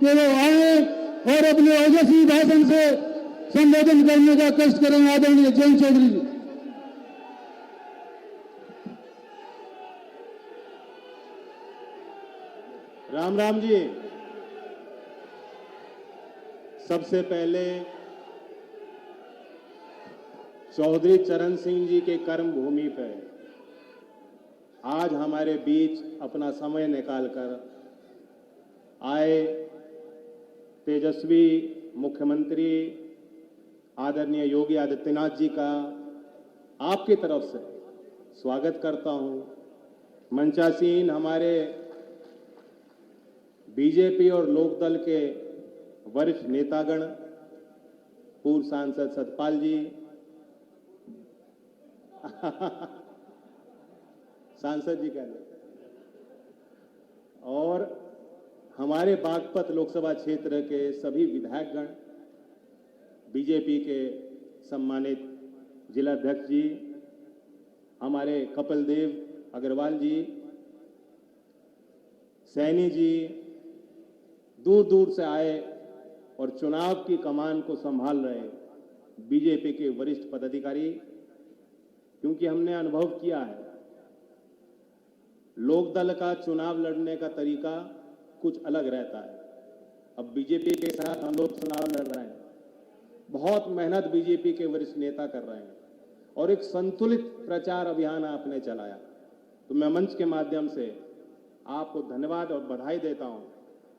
कि वो आए और अपने ओजस्वी भाषण से संबोधन करने का कष्ट करें। आदरणीय जयंत चौधरी जी। राम राम जी। सबसे पहले चौधरी चरण सिंह जी के कर्म भूमि पर आज हमारे बीच अपना समय निकालकर आए तेजस्वी मुख्यमंत्री आदरणीय योगी आदित्यनाथ जी का आपकी तरफ से स्वागत करता हूं। मंचासीन हमारे बीजेपी और लोकदल के वरिष्ठ नेतागण, पूर्व सांसद सतपाल जी, सांसद जी कह रहे, और हमारे बागपत लोकसभा क्षेत्र के सभी विधायकगण, बीजेपी के सम्मानित जिलाध्यक्ष जी, हमारे कपिल देव अग्रवाल जी, सैनी जी, दूर दूर से आए और चुनाव की कमान को संभाल रहे बीजेपी के वरिष्ठ पदाधिकारी, क्योंकि हमने अनुभव किया है लोकदल का चुनाव लड़ने का तरीका कुछ अलग रहता है। अब बीजेपी के साथ हम लोग चुनाव लड़ रहे हैं, बहुत मेहनत बीजेपी के वरिष्ठ नेता कर रहे हैं और एक संतुलित प्रचार अभियान आपने चलाया। तो मैं मंच के माध्यम से आपको धन्यवाद और बधाई देता हूं।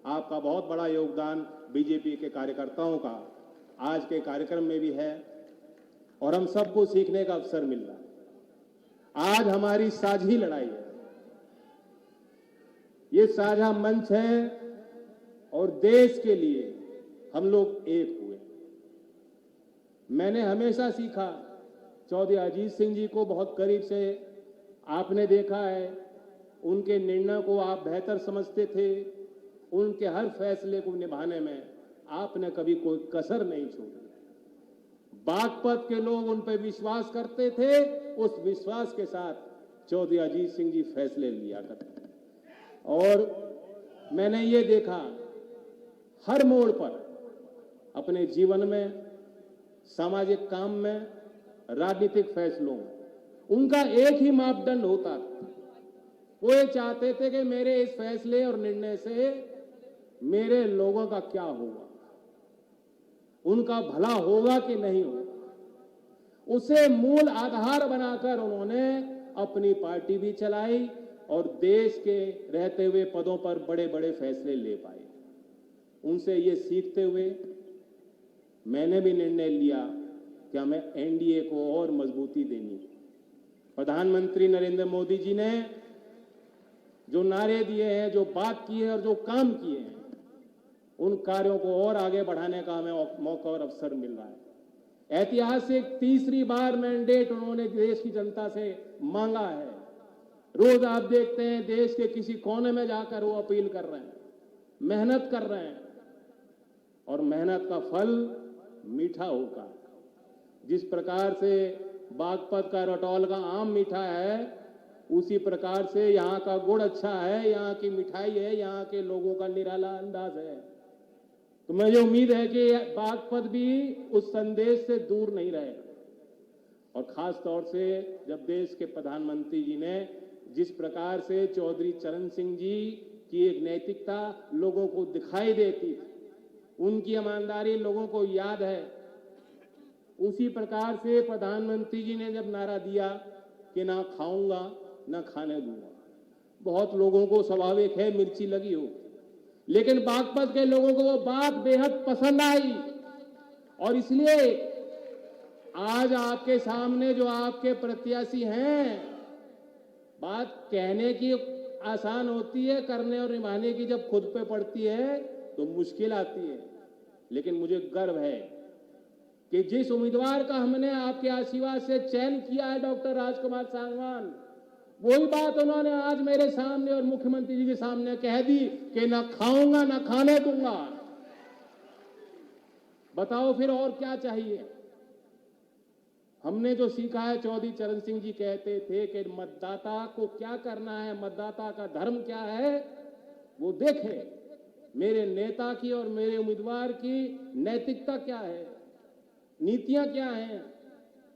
आपका बहुत बड़ा योगदान बीजेपी के कार्यकर्ताओं का आज के कार्यक्रम में भी है और हम सबको सीखने का अवसर मिल रहा है। आज हमारी साझी लड़ाई है, ये साझा मंच है और देश के लिए हम लोग एक हुए। मैंने हमेशा सीखा, चौधरी अजीत सिंह जी को बहुत करीब से आपने देखा है, उनके निर्णय को आप बेहतर समझते थे, उनके हर फैसले को निभाने में आपने कभी कोई कसर नहीं छोड़ी। बागपत के लोग उन पर विश्वास करते थे, उस विश्वास के साथ चौधरी अजीत सिंह जी फैसले लिया करते थे। और मैंने ये देखा हर मोड़ पर, अपने जीवन में, सामाजिक काम में, राजनीतिक फैसलों में, उनका एक ही मापदंड होता था। वो ये चाहते थे कि मेरे इस फैसले और निर्णय से मेरे लोगों का क्या होगा, उनका भला होगा कि नहीं होगा। उसे मूल आधार बनाकर उन्होंने अपनी पार्टी भी चलाई और देश के रहते हुए पदों पर बड़े बड़े फैसले ले पाए। उनसे ये सीखते हुए मैंने भी निर्णय लिया कि हमें एनडीए को और मजबूती देनी है। प्रधानमंत्री नरेंद्र मोदी जी ने जो नारे दिए हैं, जो बात की है और जो काम किए हैं, उन कार्यों को और आगे बढ़ाने का हमें मौका और अवसर मिल रहा है। ऐतिहासिक तीसरी बार मैंडेट उन्होंने देश की जनता से मांगा है। रोज आप देखते हैं देश के किसी कोने में जाकर वो अपील कर रहे हैं, मेहनत कर रहे हैं और मेहनत का फल मीठा होगा। जिस प्रकार से बागपत का रटौल का आम मीठा है, उसी प्रकार से यहाँ का गुड़ अच्छा है, यहाँ की मिठाई है, यहाँ के लोगों का निराला अंदाज है। तो मुझे उम्मीद है कि बागपत भी उस संदेश से दूर नहीं रहेगा। और खास तौर से जब देश के प्रधानमंत्री जी ने जिस प्रकार से चौधरी चरण सिंह जी की एक नैतिकता लोगों को दिखाई देती थी, उनकी ईमानदारी लोगों को याद है, उसी प्रकार से प्रधानमंत्री जी ने जब नारा दिया कि ना खाऊंगा ना खाने दूंगा, बहुत लोगों को स्वाभाविक है मिर्ची लगी हो, लेकिन बागपत के लोगों को वो बात बेहद पसंद आई और इसलिए आज आपके सामने जो आपके प्रत्याशी हैं, बात कहने की आसान होती है, करने और निभाने की जब खुद पे पड़ती है तो मुश्किल आती है। लेकिन मुझे गर्व है कि जिस उम्मीदवार का हमने आपके आशीर्वाद से चयन किया है, डॉक्टर राजकुमार सांगवान, वही बात उन्होंने आज मेरे सामने और मुख्यमंत्री जी के सामने कह दी कि ना खाऊंगा ना खाने दूंगा। बताओ फिर और क्या चाहिए। हमने जो सीखा है, चौधरी चरण सिंह जी कहते थे कि मतदाता को क्या करना है, मतदाता का धर्म क्या है वो देखे। मेरे नेता की और मेरे उम्मीदवार की नैतिकता क्या है, नीतियां क्या हैं,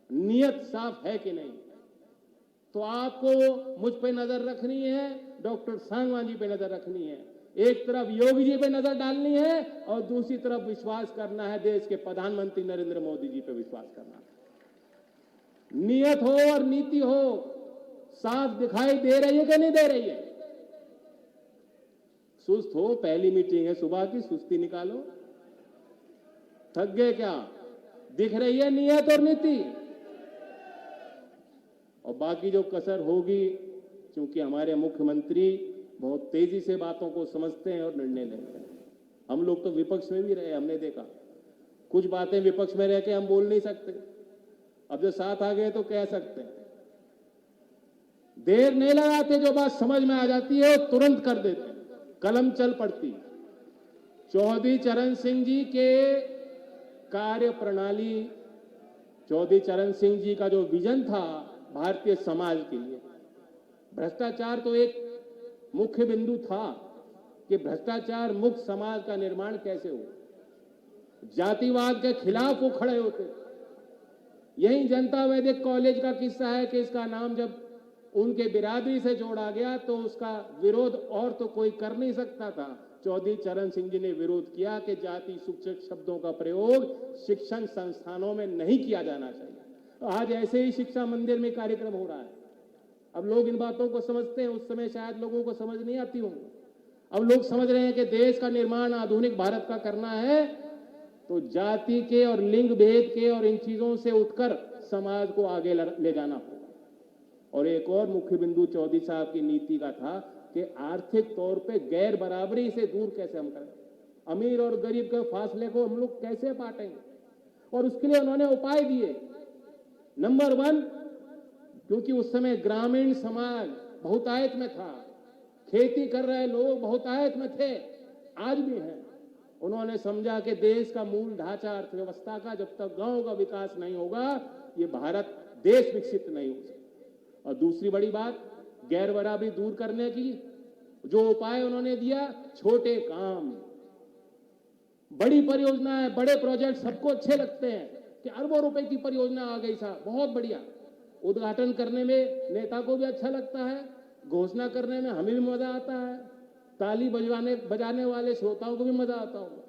नियत साफ है कि नहीं। तो आपको मुझ पे नजर रखनी है, डॉक्टर सांगवान जी पे नजर रखनी है, एक तरफ योगी जी पे नजर डालनी है और दूसरी तरफ विश्वास करना है देश के प्रधानमंत्री नरेंद्र मोदी जी पे विश्वास करना है। नियत हो और नीति हो साफ दिखाई दे रही है कि नहीं दे रही है। सुस्त हो, पहली मीटिंग है सुबह की, सुस्ती निकालो। थक गए क्या? दिख रही है नियत और नीति। और बाकी जो कसर होगी, क्योंकि हमारे मुख्यमंत्री बहुत तेजी से बातों को समझते हैं और निर्णय लेते हैं। हम लोग तो विपक्ष में भी रहे, हमने देखा कुछ बातें विपक्ष में रह के हम बोल नहीं सकते, अब जो साथ आ गए तो कह सकते हैं। देर नहीं लगाते, जो बात समझ में आ जाती है वो तुरंत कर देते हैं, कलम चल पड़ती। चौधरी चरण सिंह जी के कार्य प्रणाली, चौधरी चरण सिंह जी का जो विजन था भारतीय समाज के लिए, भ्रष्टाचार तो एक मुख्य बिंदु था कि भ्रष्टाचार मुक्त समाज का निर्माण कैसे हो। जातिवाद के खिलाफ वो खड़े होते। यही जनता वैदिक कॉलेज का किस्सा है कि इसका नाम जब उनके बिरादरी से जोड़ा गया तो उसका विरोध और तो कोई कर नहीं सकता था। चौधरी चरण सिंह जी ने विरोध किया कि जाति सूचक शब्दों का प्रयोग शिक्षण संस्थानों में नहीं किया जाना चाहिए। आज ऐसे ही शिक्षा मंदिर में कार्यक्रम हो रहा है। अब लोग इन बातों को समझते हैं, उस समय शायद लोगों को समझ नहीं आती होंगी। अब लोग समझ रहे हैं कि देश का निर्माण आधुनिक भारत का करना है तो जाति के और लिंग भेद के और इन चीजों से उठकर समाज को आगे ले जाना होगा। और एक और मुख्य बिंदु चौधरी साहब की नीति का था कि आर्थिक तौर पे गैर बराबरी से दूर कैसे हम करें, अमीर और गरीब के फासले को हम लोग कैसे बांटेंगे। और उसके लिए उन्होंने उपाय दिए। नंबर 1, क्योंकि उस समय ग्रामीण समाज बहुतायत में था, खेती कर रहे लोग बहुतायत में थे, आज भी हैं। उन्होंने समझा कि देश का मूल ढांचा अर्थव्यवस्था का जब तक गांव का विकास नहीं होगा ये भारत देश विकसित नहीं हो सकता। और दूसरी बड़ी बात, गैर बराबरी दूर करने की जो उपाय उन्होंने दिया, छोटे काम, बड़ी परियोजनाएं, बड़े प्रोजेक्ट सबको अच्छे लगते हैं कि अरबों रुपए की परियोजना आ गई साहब, बहुत बढ़िया। उद्घाटन करने में नेता को भी अच्छा लगता है, घोषणा करने में हमें भी मजा आता है, ताली बजाने वाले श्रोताओं को भी मजा आता होगा।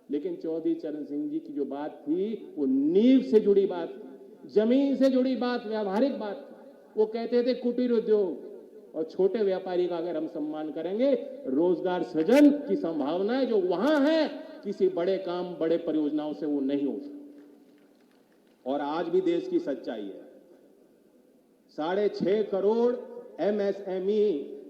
लेकिन चौधरी चरण सिंह जी की जो बात थी वो नींव से जुड़ी बात थी, जमीन से जुड़ी बात, व्यावहारिक बात थी। वो कहते थे कुटीर उद्योग और छोटे व्यापारी का अगर हम सम्मान करेंगे, रोजगार सृजन की संभावनाएं जो वहां है किसी बड़े काम, बड़े परियोजनाओं से वो नहीं हो सकती। और आज भी देश की सच्चाई है, 6.5 करोड़ MSME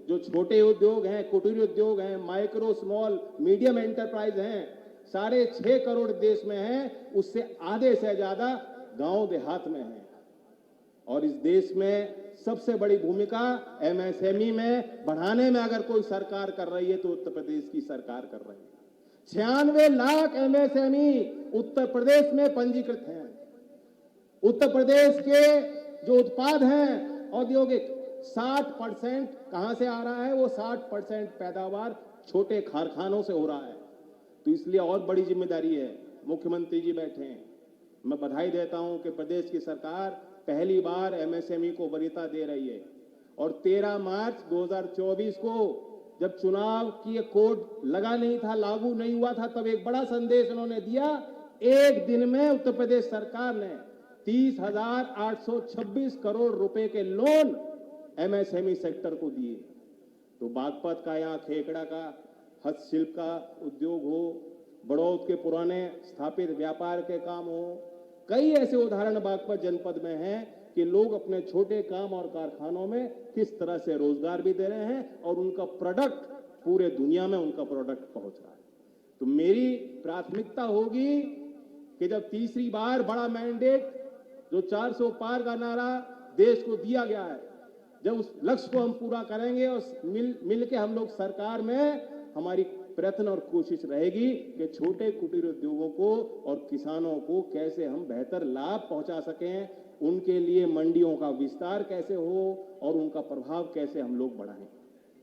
जो छोटे उद्योग हैं, कुटीर उद्योग हैं, माइक्रो स्मॉल मीडियम एंटरप्राइज हैं, 6.5 करोड़ देश में हैं, उससे आधे से ज्यादा गांव देहात में हैं। और इस देश में सबसे बड़ी भूमिका MSME में बढ़ाने में अगर कोई सरकार कर रही है तो उत्तर प्रदेश की सरकार कर रही है। 96 लाख MSME उत्तर प्रदेश में पंजीकृत हैं। उत्तर प्रदेश के जो उत्पाद हैं औद्योगिक, 60% कहां से आ रहा है? वो 60% पैदावार छोटे कारखानों से हो रहा है। तो इसलिए और बड़ी जिम्मेदारी है। मुख्यमंत्री जी बैठे हैं, मैं बधाई देता हूं कि प्रदेश की सरकार पहली बार MSME को वरीयता दे रही है। और 13 मार्च 2024 को जब चुनाव की कोड लगा नहीं था, लागू नहीं हुआ था, तब एक बड़ा संदेश उन्होंने दिया। एक दिन में उत्तर प्रदेश सरकार ने 30,826 करोड़ रुपए के लोन MSME सेक्टर को दिए। तो बागपत का या खेकड़ा का हस्तशिल्प का उद्योग हो, बड़ौद के पुराने स्थापित व्यापार के काम हो, कई ऐसे उदाहरण बागपत जनपद में हैं कि लोग अपने छोटे काम और कारखानों में किस तरह से रोजगार भी दे रहे हैं और उनका प्रोडक्ट पूरे दुनिया में उनका प्रोडक्ट पहुंच रहा है। तो मेरी प्राथमिकता होगी कि जब तीसरी बार बड़ा मैंडेट जो 400 पार का नारा देश को दिया गया है, जब उस लक्ष्य को हम पूरा करेंगे और मिल के हम लोग सरकार में, हमारी प्रयत्न और कोशिश रहेगी कि छोटे कुटीर उद्योगों को और किसानों को कैसे हम बेहतर लाभ पहुंचा सकें, उनके लिए मंडियों का विस्तार कैसे हो और उनका प्रभाव कैसे हम लोग बढ़ाएं।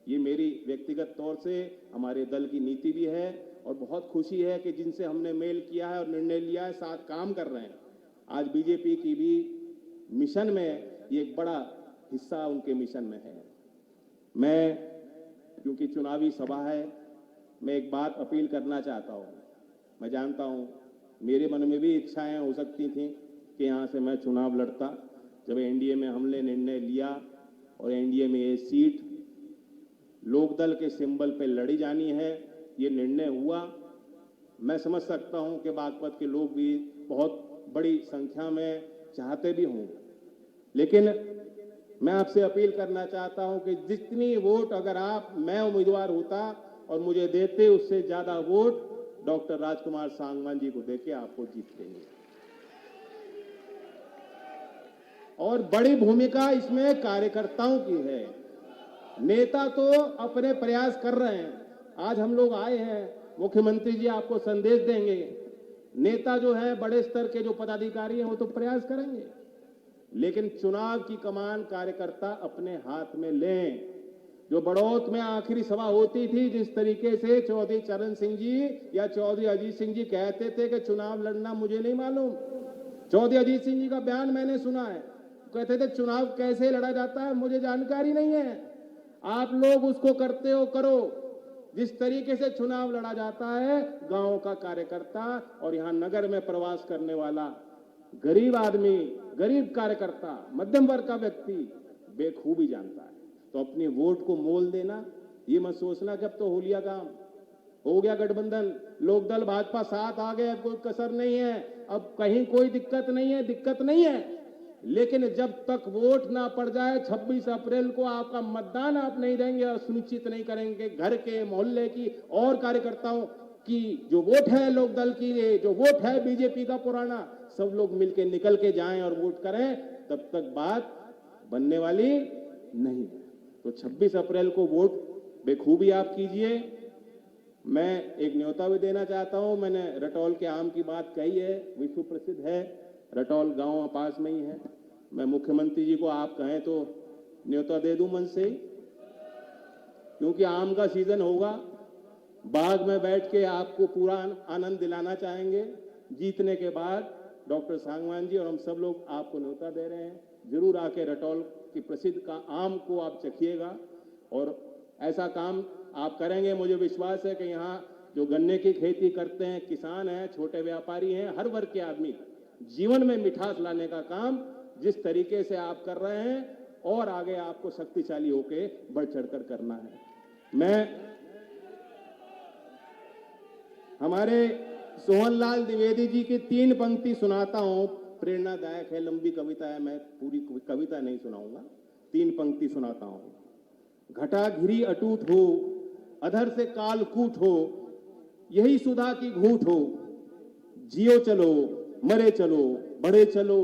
ये मेरी व्यक्तिगत तौर से हमारे दल की नीति भी है और बहुत खुशी है कि जिनसे हमने मेल किया है और निर्णय लिया है साथ काम कर रहे हैं। आज बीजेपी की भी मिशन में ये एक बड़ा हिस्सा उनके मिशन में है। मैं, क्योंकि चुनावी सभा है, मैं एक बात अपील करना चाहता हूँ। मैं जानता हूँ मेरे मन में भी इच्छाएं हो सकती थी कि यहाँ से मैं चुनाव लड़ता। जब एनडीए में हमने निर्णय लिया और एनडीए में ये सीट लोकदल के सिंबल पे लड़ी जानी है, ये निर्णय हुआ। मैं समझ सकता हूं कि बागपत के लोग भी बहुत बड़ी संख्या में चाहते भी होंगे, लेकिन मैं आपसे अपील करना चाहता हूं कि जितनी वोट अगर मैं उम्मीदवार होता और मुझे देते, उससे ज्यादा वोट डॉक्टर राजकुमार सांगवान जी को देके आपको जीत देंगे। और बड़ी भूमिका इसमें कार्यकर्ताओं की है। नेता तो अपने प्रयास कर रहे हैं। आज हम लोग आए हैं, मुख्यमंत्री जी आपको संदेश देंगे। नेता जो है, बड़े स्तर के जो पदाधिकारी हैं, वो तो प्रयास करेंगे, लेकिन चुनाव की कमान कार्यकर्ता अपने हाथ में लें। जो बड़ौत में आखिरी सभा होती थी, जिस तरीके से चौधरी चरण सिंह जी या चौधरी अजीत सिंह जी कहते थे कि चुनाव लड़ना मुझे नहीं मालूम। चौधरी अजीत सिंह जी का बयान मैंने सुना है, कहते थे चुनाव कैसे लड़ा जाता है मुझे जानकारी नहीं है। आप लोग उसको करते हो, करो। जिस तरीके से चुनाव लड़ा जाता है, गांव का कार्यकर्ता और यहां नगर में प्रवास करने वाला गरीब आदमी, गरीब कार्यकर्ता, मध्यम वर्ग का व्यक्ति बेखूबी जानता है। तो अपनी वोट को मोल देना, ये मत सोचना कि अब तो होलिया काम हो गया, गठबंधन लोकदल भाजपा साथ आ गए, अब कोई कसर नहीं है, अब कहीं कोई दिक्कत नहीं है। लेकिन जब तक वोट ना पड़ जाए, 26 अप्रैल को आपका मतदान आप नहीं देंगे और सुनिश्चित नहीं करेंगे घर के, मोहल्ले की और कार्यकर्ताओं की जो वोट है, लोकदल की जो वोट है, बीजेपी का पुराना, सब लोग मिलकर निकल के जाएं और वोट करें, तब तक बात बनने वाली नहीं है। तो 26 अप्रैल को वोट बेखूबी आप कीजिए। मैं एक न्योता भी देना चाहता हूं। मैंने रटौल के आम की बात कही है, विश्व प्रसिद्ध है, रटौल गांव पास में ही है। मैं मुख्यमंत्री जी को आप कहें तो न्योता दे दूं मन से ही, क्योंकि आम का सीजन होगा। बाग में बैठ के आपको पूरा आनंद दिलाना चाहेंगे। जीतने के बाद डॉक्टर सांगवान जी और हम सब लोग आपको न्योता दे रहे हैं, जरूर आके रटौल की प्रसिद्ध का आम को आप चखिएगा और ऐसा काम आप करेंगे। मुझे विश्वास है कि यहाँ जो गन्ने की खेती करते हैं, किसान हैं, छोटे व्यापारी हैं, हर वर्ग के आदमी, जीवन में मिठास लाने का काम जिस तरीके से आप कर रहे हैं और आगे आपको शक्तिशाली होके बढ़ चढ़कर करना है। मैं हमारे सोहनलाल द्विवेदी जी की 3 पंक्ति सुनाता हूं, प्रेरणादायक है, लंबी कविता है, मैं पूरी कविता नहीं सुनाऊंगा, 3 पंक्ति सुनाता हूं। घटा घिरी अटूट हो, अधर से कालकूट हो, यही सुधा की घूट हो, जियो चलो मरे चलो, बढ़े चलो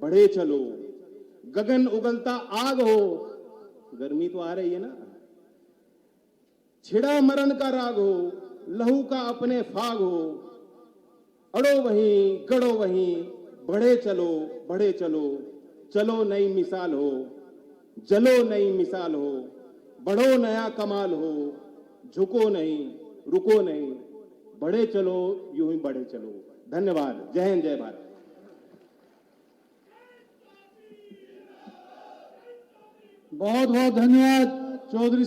बढ़े चलो, गगन उगलता आग हो, गर्मी तो आ रही है ना, छिड़ा मरण का राग हो, लहू का अपने फाग हो, अड़ो वहीं गड़ो वहीं, बढ़े चलो, चलो नई मिसाल हो, जलो नई मिसाल हो, बढ़ो नया कमाल हो, झुको नहीं रुको नहीं, बढ़े चलो यूं ही बढ़े चलो। धन्यवाद। जय हिंद, जय भारत। बहुत बहुत धन्यवाद चौधरी